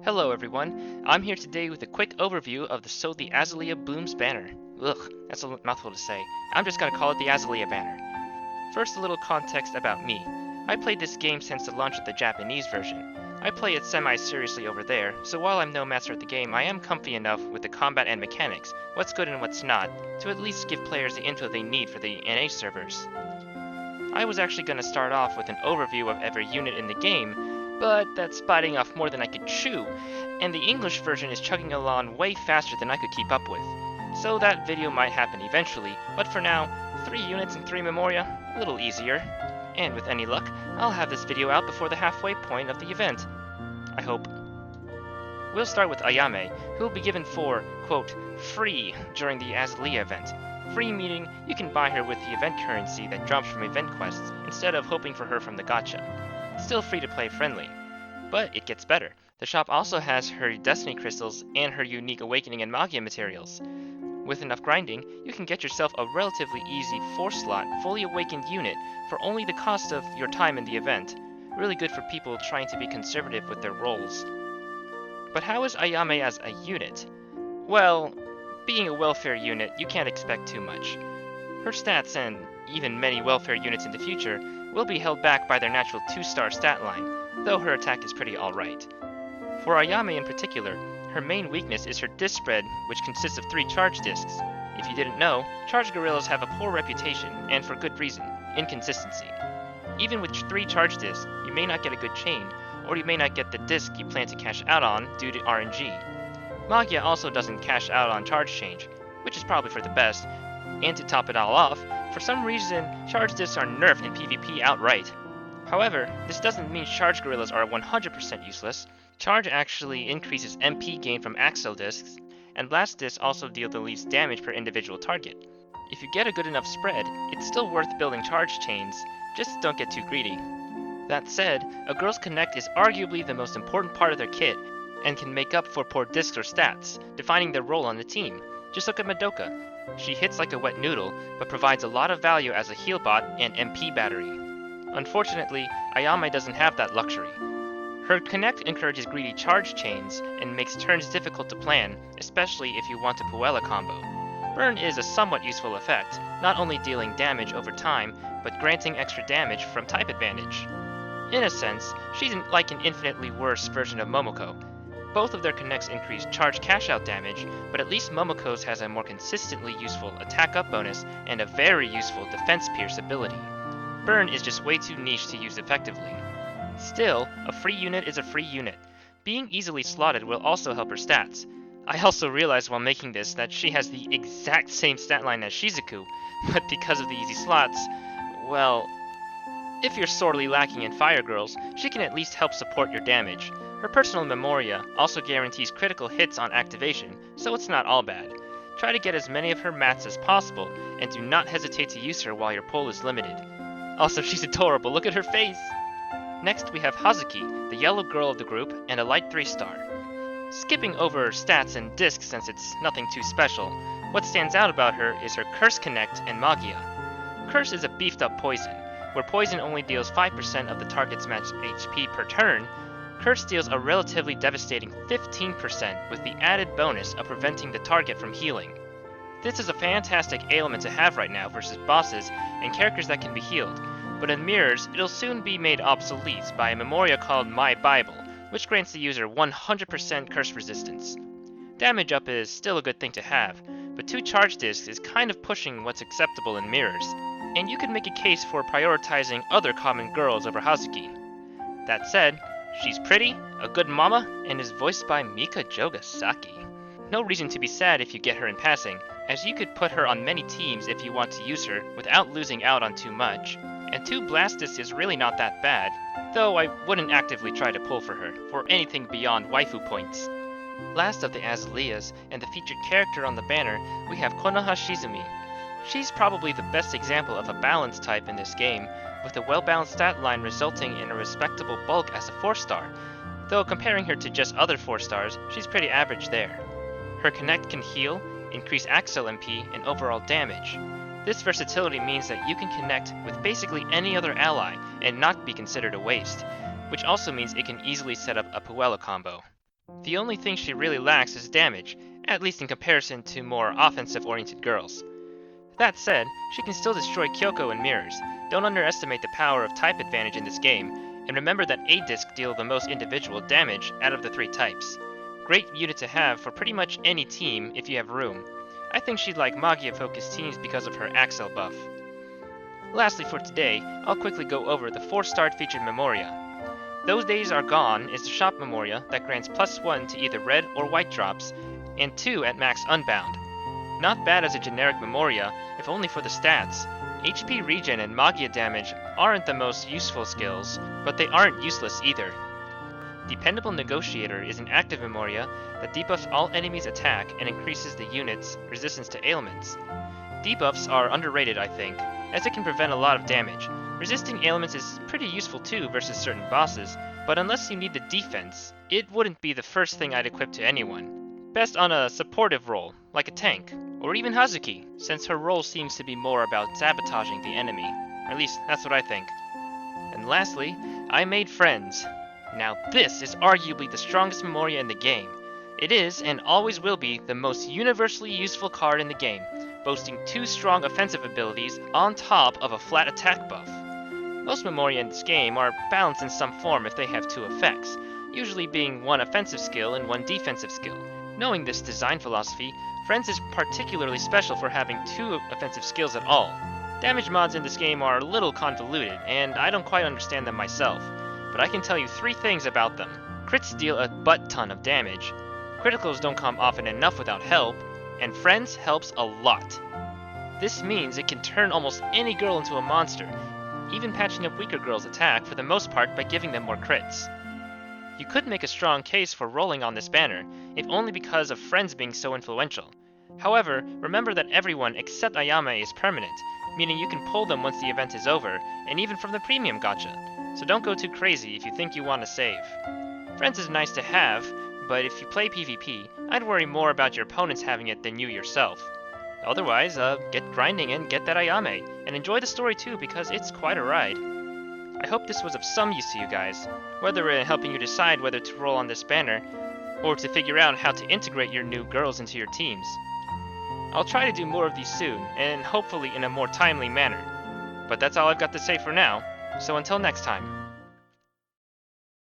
Hello everyone, I'm here today with a quick overview of the Azalea Blooms banner. Ugh, that's a mouthful to say. I'm just gonna call it the Azalea banner. First, a little context about me. I played this game since the launch of the Japanese version. I play it semi-seriously over there, so while I'm no master at the game, I am comfy enough with the combat and mechanics, what's good and what's not, to at least give players the info they need for the NA servers. I was actually gonna start off with an overview of every unit in the game, but that's biting off more than I could chew, and the English version is chugging along way faster than I could keep up with. So that video might happen eventually, but for now, 3 units and 3 Memoria, a little easier. And with any luck, I'll have this video out before the halfway point of the event. I hope. We'll start with Ayame, who will be given for, quote, free during the Azalea event. Free meaning you can buy her with the event currency that drops from event quests, instead of hoping for her from the gacha. Still free to play friendly. But it gets better. The shop also has her destiny crystals and her unique awakening and magia materials. With enough grinding, you can get yourself a relatively easy 4-slot, fully awakened unit for only the cost of your time in the event. Really good for people trying to be conservative with their rolls. But how is Ayame as a unit? Well, being a welfare unit, you can't expect too much. Her stats, and even many welfare units in the future, will be held back by their natural 2-star stat line, though her attack is pretty alright. For Ayame in particular, her main weakness is her disc spread, which consists of 3 charge discs. If you didn't know, charge gorillas have a poor reputation, and for good reason, inconsistency. Even with 3 charge discs, you may not get a good chain, or you may not get the disc you plan to cash out on due to RNG. Magia also doesn't cash out on charge change, which is probably for the best, and to top it all off, for some reason, charge discs are nerfed in PvP outright. However, this doesn't mean charge gorillas are 100% useless. Charge actually increases MP gain from axle discs, and blast discs also deal the least damage per individual target. If you get a good enough spread, it's still worth building charge chains, just don't get too greedy. That said, a girl's connect is arguably the most important part of their kit, and can make up for poor discs or stats, defining their role on the team. Just look at Madoka. She hits like a wet noodle, but provides a lot of value as a heal bot and MP battery. Unfortunately, Ayame doesn't have that luxury. Her connect encourages greedy charge chains and makes turns difficult to plan, especially if you want a Puella combo. Burn is a somewhat useful effect, not only dealing damage over time, but granting extra damage from type advantage. In a sense, she's like an infinitely worse version of Momoko. Both of their connects increase charge cash-out damage, but at least Momoko's has a more consistently useful attack-up bonus and a very useful defense pierce ability. Burn is just way too niche to use effectively. Still, a free unit is a free unit. Being easily slotted will also help her stats. I also realized while making this that she has the exact same stat line as Shizuku, but because of the easy slots, well, if you're sorely lacking in fire girls, she can at least help support your damage. Her personal Memoria also guarantees critical hits on activation, so it's not all bad. Try to get as many of her mats as possible, and do not hesitate to use her while your pull is limited. Also, she's adorable, look at her face! Next we have Hazuki, the yellow girl of the group, and a light 3-star. Skipping over her stats and discs since it's nothing too special, what stands out about her is her Curse Connect and Magia. Curse is a beefed up poison, where poison only deals 5% of the target's match HP per turn. Curse deals a relatively devastating 15% with the added bonus of preventing the target from healing. This is a fantastic ailment to have right now versus bosses and characters that can be healed, but in mirrors, it'll soon be made obsolete by a Memoria called My Bible, which grants the user 100% curse resistance. Damage up is still a good thing to have, but 2 charge discs is kind of pushing what's acceptable in mirrors, and you could make a case for prioritizing other common girls over Hazuki. That said, she's pretty, a good mama, and is voiced by Mika Jogasaki. No reason to be sad if you get her in passing, as you could put her on many teams if you want to use her without losing out on too much. And 2 Blastus is really not that bad, though I wouldn't actively try to pull for her, for anything beyond waifu points. Last of the Azaleas, and the featured character on the banner, we have Konoha Shizumi. She's probably the best example of a balanced type in this game, with a well-balanced stat line resulting in a respectable bulk as a 4-star, though comparing her to just other 4-stars, she's pretty average there. Her connect can heal, increase axle MP, and overall damage. This versatility means that you can connect with basically any other ally and not be considered a waste, which also means it can easily set up a Puella combo. The only thing she really lacks is damage, at least in comparison to more offensive-oriented girls. That said, she can still destroy Kyoko and mirrors. Don't underestimate the power of type advantage in this game, and remember that A-Disc deal the most individual damage out of the 3 types. Great unit to have for pretty much any team if you have room. I think she'd like Magia-focused teams because of her Axel buff. Lastly for today, I'll quickly go over the 4-star featured Memoria. Those days are gone is the shop Memoria that grants +1 to either red or white drops, and 2 at max unbound. Not bad as a generic Memoria, if only for the stats. HP regen and Magia damage aren't the most useful skills, but they aren't useless either. Dependable Negotiator is an active Memoria that debuffs all enemies' attack and increases the unit's resistance to ailments. Debuffs are underrated, I think, as it can prevent a lot of damage. Resisting ailments is pretty useful too versus certain bosses, but unless you need the defense, it wouldn't be the first thing I'd equip to anyone. Best on a supportive role, like a tank, or even Hazuki, since her role seems to be more about sabotaging the enemy. Or at least, that's what I think. And lastly, I made friends. Now this is arguably the strongest Memoria in the game. It is, and always will be, the most universally useful card in the game, boasting 2 strong offensive abilities on top of a flat attack buff. Most Memoria in this game are balanced in some form if they have 2 effects, usually being 1 offensive skill and 1 defensive skill. Knowing this design philosophy, Friends is particularly special for having 2 offensive skills at all. Damage mods in this game are a little convoluted, and I don't quite understand them myself, but I can tell you 3 things about them. Crits deal a butt-ton of damage, criticals don't come often enough without help, and Friends helps a lot. This means it can turn almost any girl into a monster, even patching up weaker girls' attack for the most part by giving them more crits. You could make a strong case for rolling on this banner, if only because of Friends being so influential. However, remember that everyone except Ayame is permanent, meaning you can pull them once the event is over, and even from the premium gacha, so don't go too crazy if you think you want to save. Friends is nice to have, but if you play PvP, I'd worry more about your opponents having it than you yourself. Otherwise, get grinding and get that Ayame, and enjoy the story too because it's quite a ride. I hope this was of some use to you guys, whether in helping you decide whether to roll on this banner, or to figure out how to integrate your new girls into your teams. I'll try to do more of these soon, and hopefully in a more timely manner. But that's all I've got to say for now, so until next time.